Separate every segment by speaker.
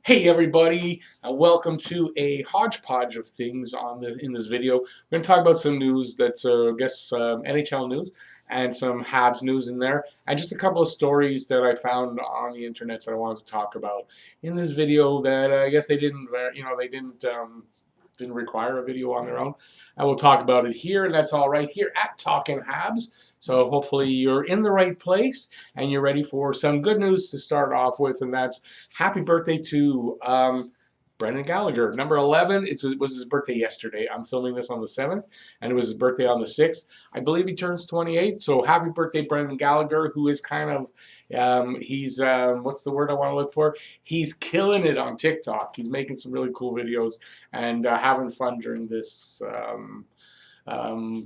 Speaker 1: Hey everybody, and welcome to a hodgepodge of things in this video. We're going to talk about some news that's, I guess, NHL news and some Habs news in there, and just a couple of stories that I found on the internet that I wanted to talk about in this video that I guess they didn't, didn't require a video on their own. I will talk about it here, and that's all right here at Talking Habs. So hopefully you're in the right place and you're ready for some good news to start off with, and that's happy birthday to Brendan Gallagher, number 11. It was his birthday yesterday. I'm filming this on the 7th, and it was his birthday on the 6th. I believe he turns 28, so happy birthday, Brendan Gallagher, who is kind of, what's the word I want to look for? He's killing it on TikTok. He's making some really cool videos and having fun during this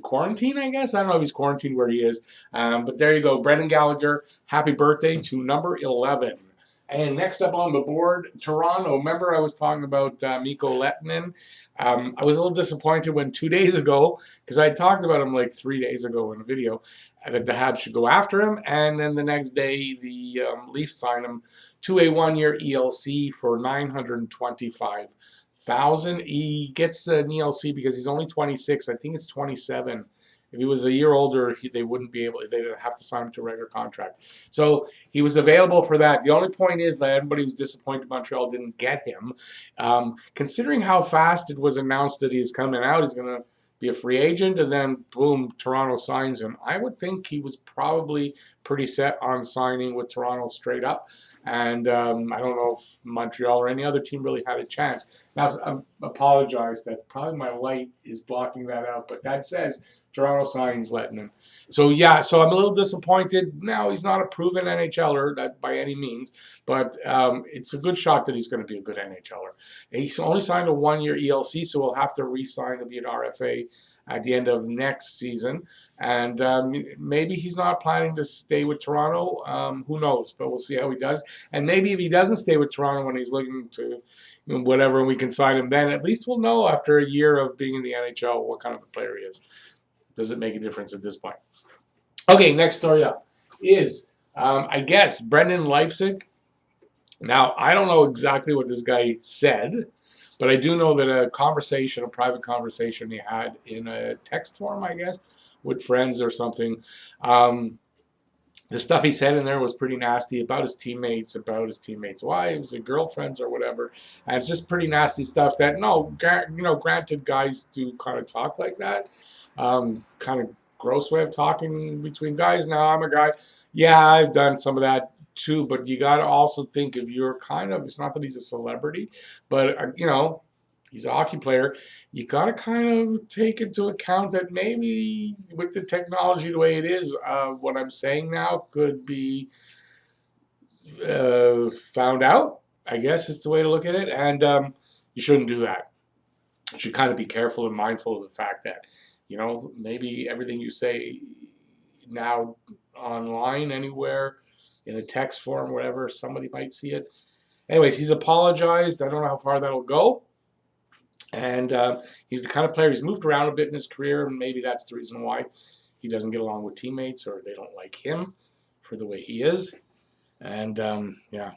Speaker 1: quarantine, I guess. I don't know if he's quarantined where he is, but there you go. Brendan Gallagher, happy birthday to number 11. And next up on the board, Toronto. Remember I was talking about Mikko Lehtinen? I was a little disappointed when 2 days ago, because I talked about him like 3 days ago in a video, that the Habs should go after him. And then the next day, the Leafs signed him to a one-year ELC for $925,000. He gets an ELC because he's only 26. I think it's 27. If he was a year older, they wouldn't be able. They'd have to sign him to a regular contract. So he was available for that. The only point is that everybody was disappointed Montreal didn't get him. Considering how fast it was announced that he's coming out, he's going to be a free agent, and then boom, Toronto signs him. I would think he was probably pretty set on signing with Toronto straight up. And I don't know if Montreal or any other team really had a chance. Now, I apologize that probably my light is blocking that out, but that says Toronto signs Lehtinen. So, yeah, so I'm a little disappointed. Now, he's not a proven NHLer by any means, but it's a good shot that he's going to be a good NHLer. He's only signed a one-year ELC, so he'll have to re-sign to be an RFA at the end of next season. And maybe he's not planning to stay with Toronto. Who knows? But we'll see how he does. And maybe if he doesn't stay with Toronto when he's looking to whatever, and we can sign him then, at least we'll know after a year of being in the NHL what kind of a player he is. Does it make a difference at this point? Okay, next story up is, I guess, Brendan Leipsic. Now, I don't know exactly what this guy said, but I do know that a private conversation he had in a text form, I guess, with friends or something, the stuff he said in there was pretty nasty about his teammates, wives, and girlfriends, or whatever. And it's just pretty nasty stuff that, granted, guys do kind of talk like that. Kind of gross way of talking between guys. Now, I'm a guy. Yeah, I've done some of that too, but you got to also think if you're it's not that he's a celebrity, but, he's a hockey player. You got to kind of take into account that maybe with the technology the way it is, what I'm saying now could be found out, I guess is the way to look at it. And you shouldn't do that. You should kind of be careful and mindful of the fact that, maybe everything you say now online, anywhere, in a text form, whatever, somebody might see it. Anyways, he's apologized. I don't know how far that'll go. And he's the kind of player, he's moved around a bit in his career, and maybe that's the reason why he doesn't get along with teammates or they don't like him for the way he is. And, yeah.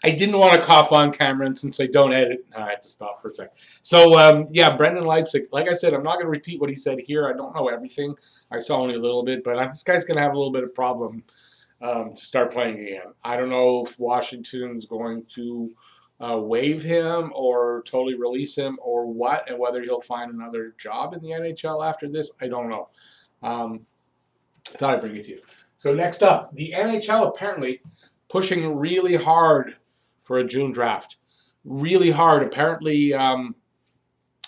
Speaker 1: I didn't want to cough on camera, and since I don't edit, I had to stop for a second. So, yeah, Brendan Leipsic, like I said, I'm not going to repeat what he said here. I don't know everything. I saw only a little bit, but this guy's going to have a little bit of problem to start playing again. I don't know if Washington's going to waive him or totally release him or what, and whether he'll find another job in the NHL after this, I don't know. I thought I'd bring it to you. So next up, the NHL apparently pushing really hard for a June draft. Really hard. Apparently,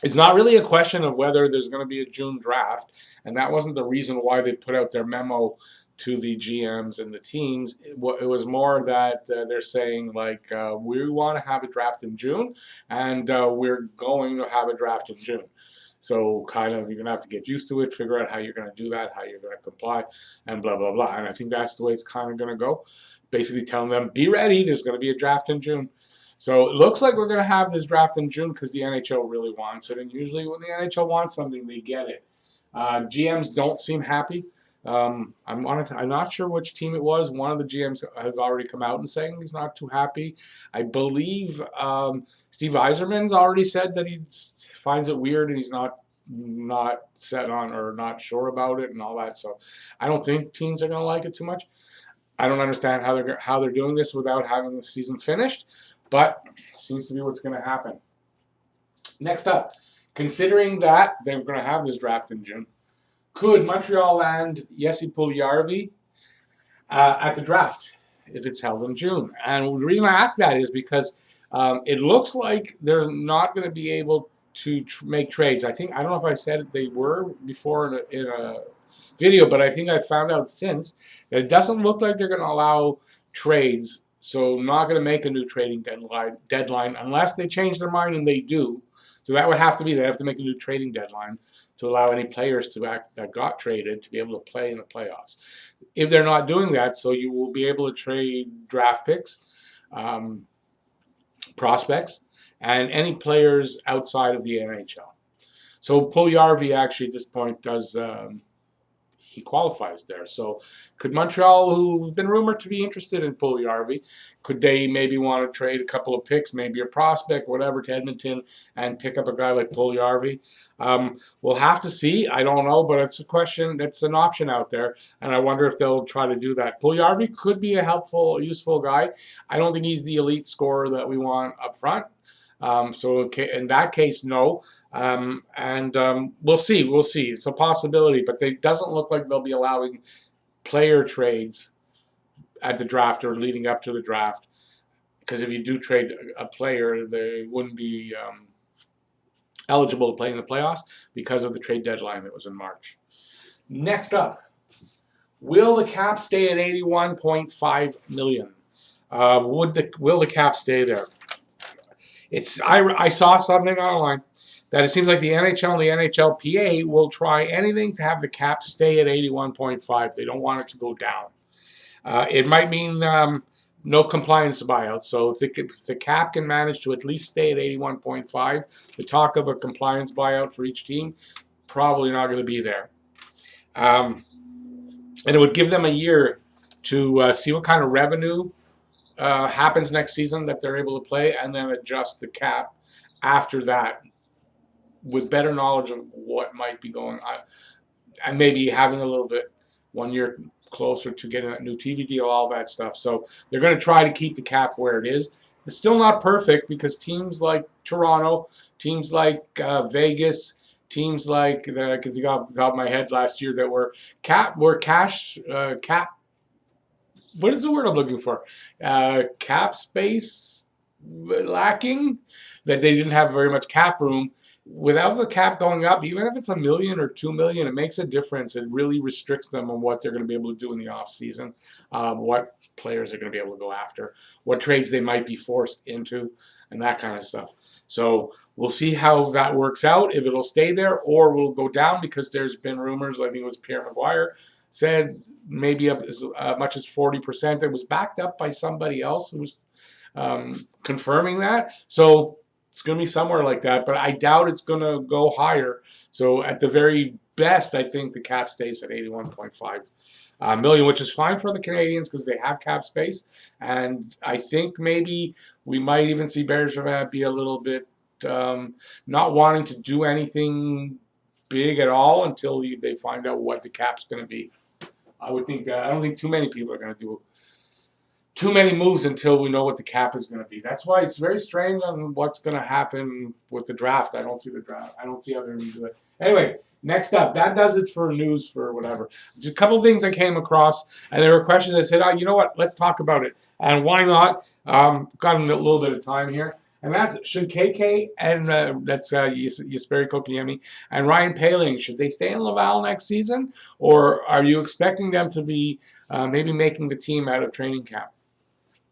Speaker 1: it's not really a question of whether there's going to be a June draft, and that wasn't the reason why they put out their memo to the GMs and the teams. It was more that they're saying, like, we want to have a draft in June, and we're going to have a draft in June. So kind of you're going to have to get used to it, figure out how you're going to do that, how you're going to comply, and blah, blah, blah. And I think that's the way it's kind of going to go. Basically telling them, be ready, there's going to be a draft in June. So it looks like we're going to have this draft in June because the NHL really wants it. And usually when the NHL wants something, they get it. GMs don't seem happy. I'm not sure which team it was. One of the GMs has already come out and saying he's not too happy. I believe Steve Yzerman's already said that he finds it weird and he's not set on or not sure about it and all that. So I don't think teams are going to like it too much. I don't understand how they're doing this without having the season finished, but seems to be what's going to happen. Next up, considering that they're going to have this draft in June, could Montreal land Jesse Puljujärvi at the draft if it's held in June? And the reason I ask that is because it looks like they're not going to be able to make trades. I don't know if I said they were before in a video, but I think I found out since that it doesn't look like they're going to allow trades. So I'm not going to make a new trading deadline unless they change their mind, and they do. So that would have to be, they have to make a new trading deadline to allow any players that got traded to be able to play in the playoffs. If they're not doing that, so you will be able to trade draft picks, prospects, and any players outside of the NHL. So Puljujärvi actually at this point does he qualifies there. So could Montreal, who've been rumored to be interested in Puljujärvi, could they maybe want to trade a couple of picks, maybe a prospect, whatever, to Edmonton and pick up a guy like Puljujärvi? We'll have to see. I don't know, but it's a question. It's an option out there, and I wonder if they'll try to do that. Puljujärvi could be a helpful, useful guy. I don't think he's the elite scorer that we want up front. So in that case, no. We'll see. We'll see. It's a possibility, but it doesn't look like they'll be allowing player trades at the draft or leading up to the draft. Because if you do trade a player, they wouldn't be eligible to play in the playoffs because of the trade deadline that was in March. Next up, will the cap stay at $81.5 million? Will the cap stay there? I saw something online that it seems like the NHL and the NHLPA will try anything to have the cap stay at 81.5. They don't want it to go down. It might mean no compliance buyouts. So if the cap can manage to at least stay at 81.5, the talk of a compliance buyout for each team probably not going to be there. And it would give them a year to see what kind of revenue happens next season that they're able to play, and then adjust the cap after that with better knowledge of what might be going on, and maybe having a little bit 1 year closer to getting a new TV deal, all that stuff. So they're going to try to keep the cap where it is. It's still not perfect because teams like Toronto, teams like Vegas, teams like I can think off the top of my head last year that were cap. What is the word I'm looking for? Cap space lacking, that they didn't have very much cap room. Without the cap going up, even if it's $1 million or $2 million, it makes a difference. It really restricts them on what they're going to be able to do in the off season, what players are going to be able to go after, what trades they might be forced into, and that kind of stuff. So we'll see how that works out, if it'll stay there or will go down, because there's been rumors, I think it was Pierre Maguire said maybe up as much as 40%. It was backed up by somebody else who was confirming that. So it's going to be somewhere like that, but I doubt it's going to go higher. So at the very best, I think the cap stays at 81.5 million, which is fine for the Canadiens because they have cap space. And I think maybe we might even see Bergevin be a little bit not wanting to do anything big at all until they find out what the cap's going to be. I would think I don't think too many people are going to do too many moves until we know what the cap is going to be. That's why it's very strange on what's going to happen with the draft. I don't see the draft. I don't see how they're going to do it. Anyway, next up, that does it for news for whatever. Just a couple of things I came across, and there were questions I said, you know what, let's talk about it. And why not? Got a little bit of time here. And that's, should KK and that's Jesperi Kotkaniemi and Ryan Poehling, should they stay in Laval next season? Or are you expecting them to be maybe making the team out of training camp?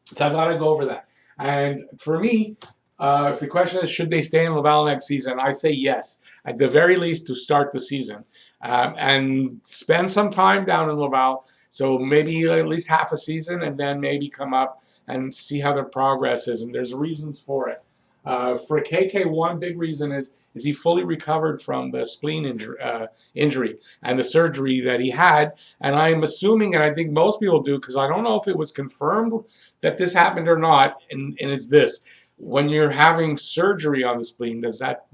Speaker 1: So I thought I'd go over that. And for me, if the question is, should they stay in Laval next season, I say yes, at the very least to start the season. And spend some time down in Laval, so maybe at least half a season, and then maybe come up and see how their progress is. And there's reasons for it. For KK, one big reason is he fully recovered from the spleen injury and the surgery that he had. And I'm assuming, and I think most people do, because I don't know if it was confirmed that this happened or not, and it's this. When you're having surgery on the spleen, does that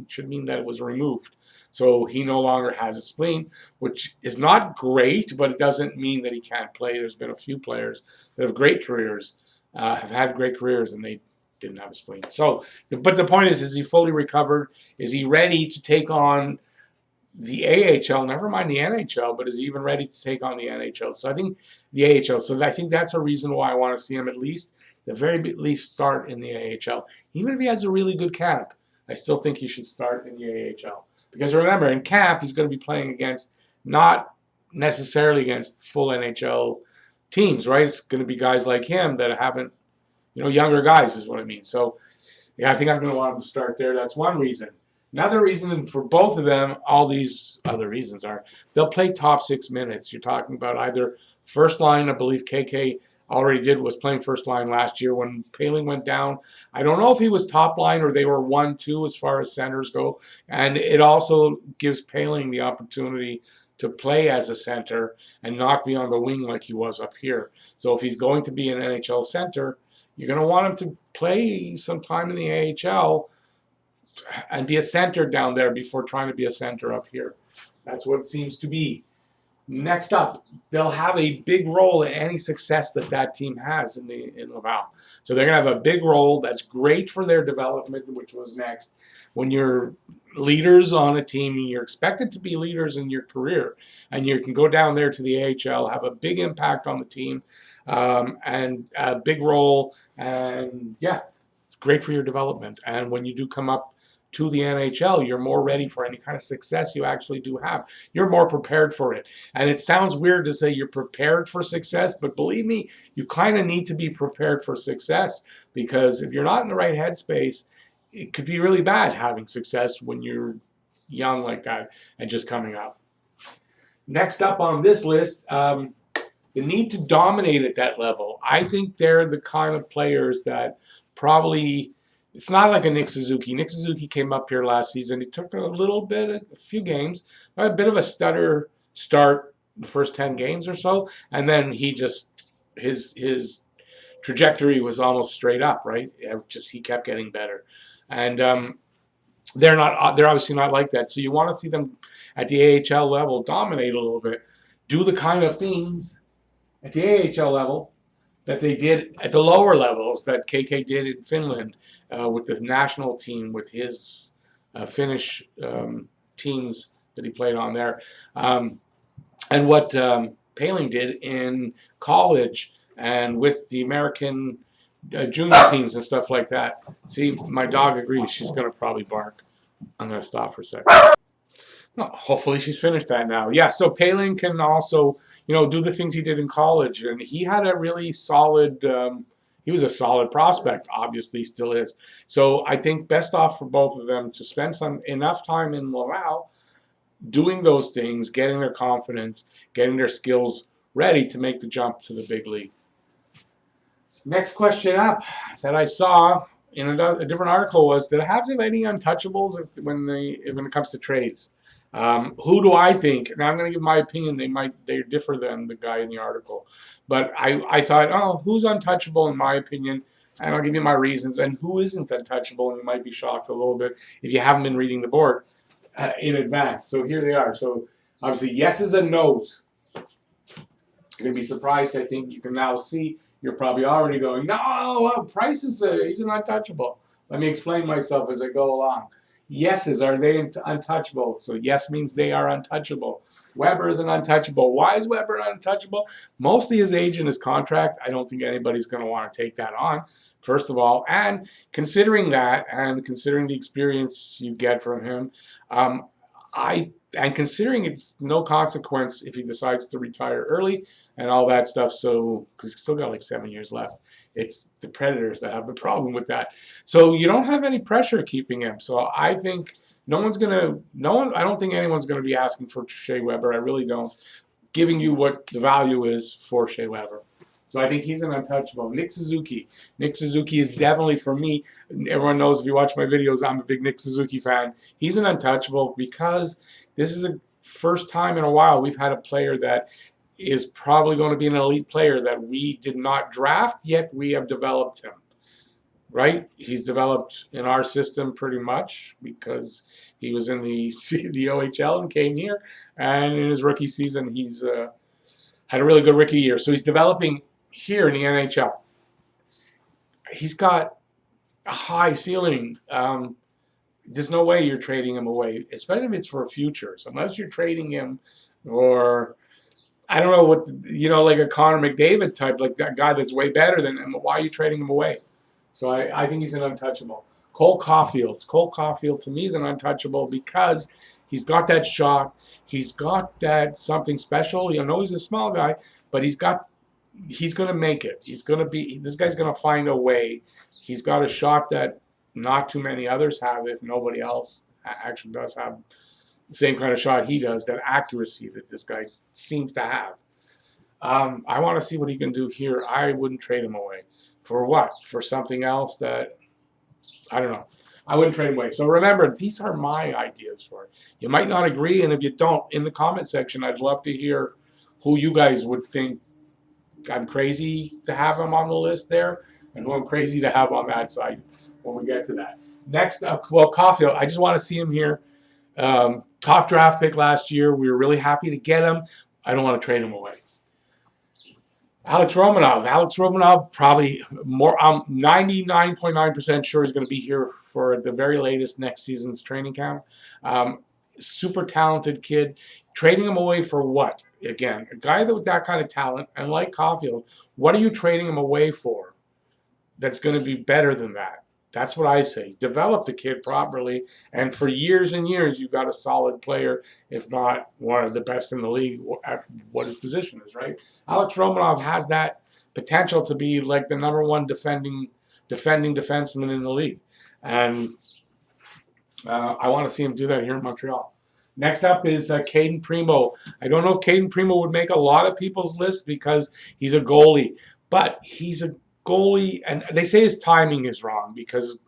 Speaker 1: should mean that it was removed? So he no longer has a spleen, which is not great, but it doesn't mean that he can't play. There's been a few players that have great careers, have had great careers, and they didn't have a spleen. So, but the point is he fully recovered? Is he ready to take on the AHL? Never mind the NHL, but is he even ready to take on the NHL? So I think the AHL. So I think that's a reason why I want to see him at least, the very least, start in the AHL. Even if he has a really good camp, I still think he should start in the AHL. Because remember, in camp, he's going to be playing against, not necessarily against full NHL teams, right? It's going to be guys like him that haven't, younger guys is what I mean. So, yeah, I think I'm going to want him to start there. That's one reason. Another reason for both of them, all these other reasons are, they'll play top 6 minutes. You're talking about either first line. I believe KK already was playing first line last year when Poehling went down. I don't know if he was top line or they were 1-2 as far as centers go. And it also gives Poehling the opportunity to play as a center and not be on the wing like he was up here. So if he's going to be an NHL center, you're going to want him to play some time in the AHL and be a center down there before trying to be a center up here. That's what it seems to be. Next up, they'll have a big role in any success that team has in Laval. So they're going to have a big role. That's great for their development, which was next. When you're leaders on a team, you're expected to be leaders in your career, and you can go down there to the AHL, have a big impact on the team, and a big role. And yeah, it's great for your development. And when you do come up to the NHL, you're more ready for any kind of success you actually do have. You're more prepared for it. And it sounds weird to say you're prepared for success, but believe me, you kind of need to be prepared for success, because if you're not in the right headspace, it could be really bad having success when you're young like that and just coming up. Next up on this list, the need to dominate at that level. I think they're the kind of players that probably, it's not like a Nick Suzuki. Nick Suzuki came up here last season. He took a few games, a bit of a stutter start the first 10 games or so, and then he just, his trajectory was almost straight up, right? He kept getting better. And they're obviously not like that. So you want to see them at the AHL level dominate a little bit, do the kind of things at the AHL level that they did at the lower levels that KK did in Finland with the national team, with his Finnish teams that he played on there, and what Poehling did in college and with the American junior teams and stuff like that. See, my dog agrees. She's going to probably bark. I'm going to stop for a second. Well, hopefully she's finished that now. Yeah, so Poehling can also, do the things he did in college. And he had a really solid, he was a solid prospect, obviously still is. So I think best off for both of them to spend enough time in Laval doing those things, getting their confidence, getting their skills ready to make the jump to the big league. Next question up that I saw in a different article was, did Habs have any untouchables when it comes to trades? Who do I think? Now I'm going to give my opinion. They differ than the guy in the article, but I thought, who's untouchable in my opinion? And I'll give you my reasons. And who isn't untouchable? And you might be shocked a little bit if you haven't been reading the board in advance. So here they are. So obviously yeses and nos. You're going to be surprised. I think you can now see. You're probably already going, no, Price he's an untouchable. Let me explain myself as I go along. Yeses, are they untouchable? So yes means they are untouchable. Weber is an untouchable. Why is Weber untouchable? Mostly his age and his contract. I don't think anybody's going to want to take that on, first of all. And considering that, and considering the experience you get from him, and considering it's no consequence if he decides to retire early and all that stuff, so because he's still got like 7 years left. It's the Predators that have the problem with that. So you don't have any pressure keeping him. So I think I don't think anyone's going to be asking for Shea Weber. I really don't. Giving you what the value is for Shea Weber. So I think he's an untouchable. Nick Suzuki. Nick Suzuki is definitely, for me, everyone knows if you watch my videos, I'm a big Nick Suzuki fan. He's an untouchable because this is the first time in a while we've had a player that is probably going to be an elite player that we did not draft, yet we have developed him. Right? He's developed in our system pretty much because he was in the OHL and came here. And in his rookie season, he's had a really good rookie year. So he's developing here in the NHL. He's got a high ceiling. There's no way you're trading him away, especially if it's for futures. Unless you're trading him or, I don't know, what, like a Connor McDavid type, like that guy that's way better than him. Why are you trading him away? So I think he's an untouchable. Cole Caulfield to me is an untouchable because he's got that shot. He's got that something special. You know, he's a small guy, but he's going to make it. This guy's going to find a way. He's got a shot that not too many others have, if nobody else actually does have the same kind of shot he does, that accuracy that this guy seems to have. I want to see what he can do here. I wouldn't trade him away. For what? For something else that, I don't know. I wouldn't trade him away. So remember, these are my ideas for it. You might not agree, and if you don't, in the comment section, I'd love to hear who you guys would think I'm crazy to have him on the list there, and who I'm crazy to have on that side when we get to that. Next up, well, Caulfield, I just want to see him here. Top draft pick last year. We were really happy to get him. I don't want to trade him away. Alex Romanov, probably more. I'm 99.9% sure he's going to be here for the very latest next season's training camp. Super talented kid. Trading him away for what? Again, a guy with that kind of talent, and like Caulfield, what are you trading him away for that's going to be better than that? That's what I say. Develop the kid properly, and for years and years, you've got a solid player, if not one of the best in the league at what his position is, right? Alex Romanov has that potential to be like the #1 defending defenseman in the league, and I want to see him do that here in Montreal. Next up is Caden Primo. I don't know if Caden Primo would make a lot of people's list because he's a goalie, but he's a goalie, and they say his timing is wrong because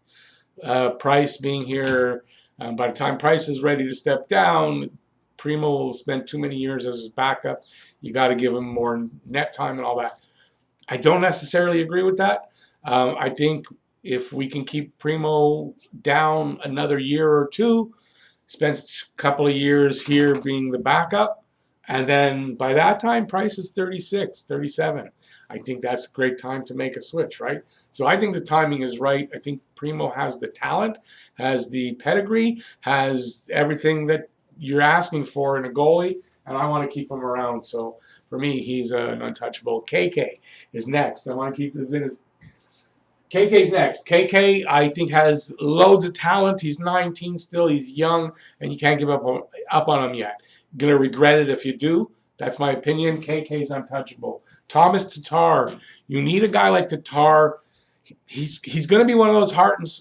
Speaker 1: Price being here, by the time Price is ready to step down, Primo will spend too many years as his backup. You got to give him more net time and all that. I don't necessarily agree with that. I think if we can keep Primo down another year or two, spends a couple of years here being the backup, and then by that time, Price is 36, 37. I think that's a great time to make a switch, right? So I think the timing is right. I think Primo has the talent, has the pedigree, has everything that you're asking for in a goalie, and I want to keep him around. So for me, he's an untouchable. KK is next. I want to keep this in as KK's next. KK, I think, has loads of talent. He's 19 still. He's young, and you can't give up on him yet. Going to regret it if you do. That's my opinion. KK's untouchable. Thomas Tatar. You need a guy like Tatar. He's going to be one of those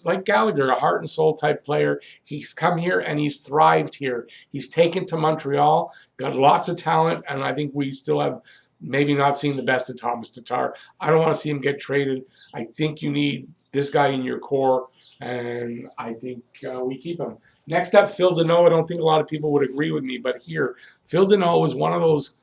Speaker 1: like Gallagher, a heart and soul type player. He's come here and he's thrived here. He's taken to Montreal, got lots of talent, and I think we still have maybe not seen the best of Thomas Tatar. I don't want to see him get traded. I think you need this guy in your core, and I think we keep him. Next up, Phil Deneau. I don't think a lot of people would agree with me, but here, Phil Deneau is one of those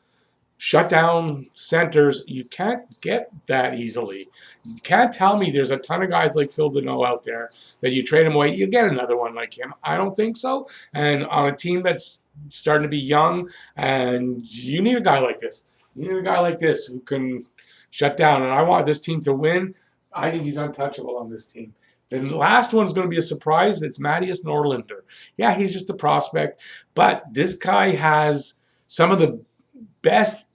Speaker 1: shutdown centers. You can't get that easily. You can't tell me there's a ton of guys like Phil Deneau out there that you trade him away, you get another one like him. I don't think so. And on a team that's starting to be young, and you need a guy like this. You need a guy like this who can shut down. And I want this team to win. I think he's untouchable on this team. The last one's going to be a surprise. It's Matthias Norlinder. Yeah, he's just a prospect, but this guy has some of the best,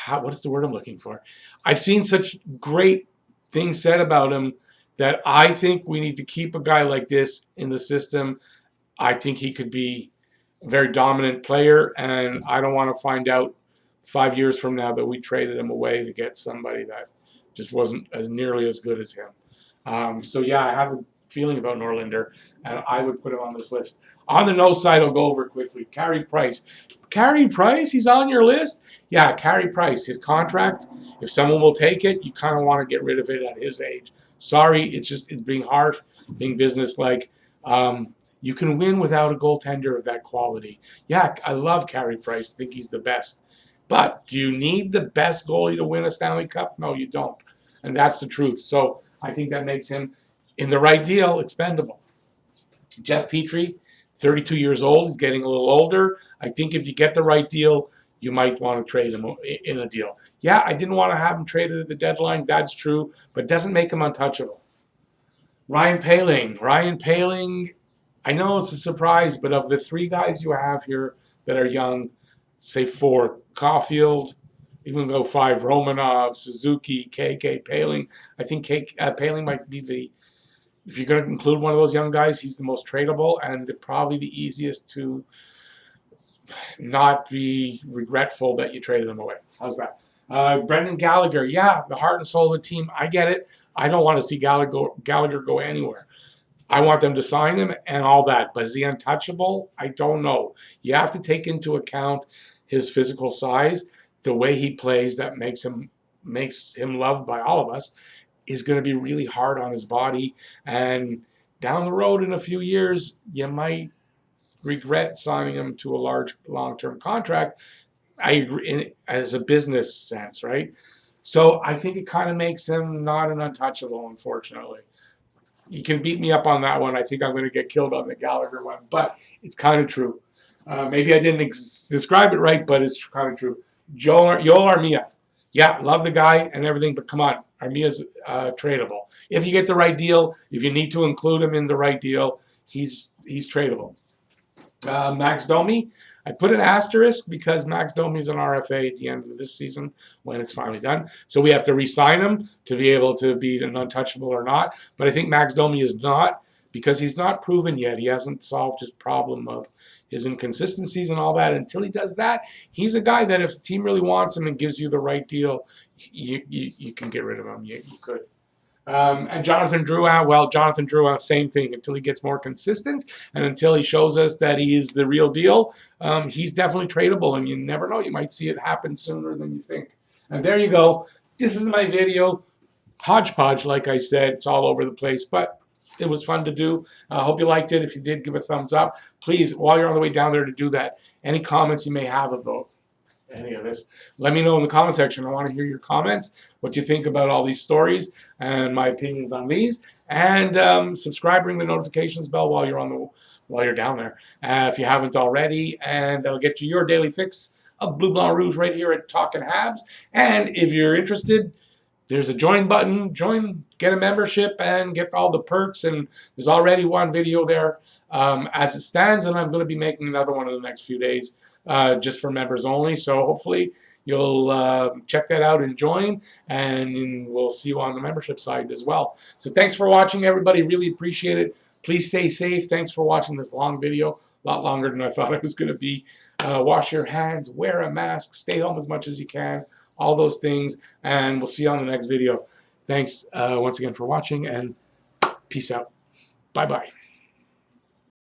Speaker 1: what's the word I'm looking for? I've seen such great things said about him that I think we need to keep a guy like this in the system. I think he could be a very dominant player, and I don't want to find out 5 years from now that we traded him away to get somebody that just wasn't as nearly as good as him. So yeah, I have feeling about Norlinder, and I would put him on this list. On the no side, I'll go over quickly. Carey Price. Carey Price, he's on your list? Yeah, Carey Price. His contract, if someone will take it, you kind of want to get rid of it at his age. Sorry, it's being harsh, being businesslike. You can win without a goaltender of that quality. Yeah, I love Carey Price. I think he's the best. But do you need the best goalie to win a Stanley Cup? No, you don't. And that's the truth. So I think that makes him, in the right deal, expendable. Jeff Petrie, 32 years old. He's getting a little older. I think if you get the right deal, you might want to trade him in a deal. Yeah, I didn't want to have him traded at the deadline. That's true. But it doesn't make him untouchable. Ryan Poehling. Ryan Poehling, I know it's a surprise, but of the three guys you have here that are young, say 4, Caulfield, even go 5, Romanov, Suzuki, KK, Poehling. I think Poehling might be the, if you're going to include one of those young guys, he's the most tradable and probably the easiest to not be regretful that you traded him away. How's that? Brendan Gallagher, yeah, the heart and soul of the team. I get it. I don't want to see Gallagher go anywhere. I want them to sign him and all that. But is he untouchable? I don't know. You have to take into account his physical size, the way he plays that makes him loved by all of us, is going to be really hard on his body. And down the road in a few years, you might regret signing him to a large long-term contract. I agree, as a business sense, right? So I think it kind of makes him not an untouchable, unfortunately. You can beat me up on that one. I think I'm going to get killed on the Gallagher one, but it's kind of true. Maybe I didn't describe it right, but it's kind of true. Joel Armia. Yeah, love the guy and everything, but come on. Armia's tradable. If you get the right deal, if you need to include him in the right deal, he's tradable. Max Domi, I put an asterisk because Max Domi is an RFA at the end of this season when it's finally done. So we have to re-sign him to be able to be an untouchable or not. But I think Max Domi is not, because he's not proven yet. He hasn't solved his problem of his inconsistencies and all that. Until he does that, he's a guy that if the team really wants him and gives you the right deal, you can get rid of him. You could. And Jonathan Drouin, well, Jonathan Drouin, same thing. Until he gets more consistent and until he shows us that he is the real deal, he's definitely tradable. And you never know. You might see it happen sooner than you think. And there you go. This is my video. Hodgepodge, like I said. It's all over the place, but it was fun to do. I hope you liked it. If you did, give a thumbs up. Please, while you're on the way down there to do that, any comments you may have about any of this, let me know in the comment section. I want to hear your comments, what you think about all these stories and my opinions on these, and subscribe, ring the notifications bell while you're down there if you haven't already, and that'll get you your daily fix of Blue Blanc Rouge right here at Talking Habs. And if you're interested, there's a join button. Join, get a membership, and get all the perks. And there's already one video there as it stands, and I'm going to be making another one in the next few days. Just for members only, so hopefully you'll check that out and join, and we'll see you on the membership side as well. So thanks for watching, everybody. Really appreciate it. Please stay safe. Thanks for watching this long video, a lot longer than I thought it was going to be. Wash your hands, wear a mask, stay home as much as you can, all those things, and we'll see you on the next video. Thanks once again for watching, and peace out. Bye-bye.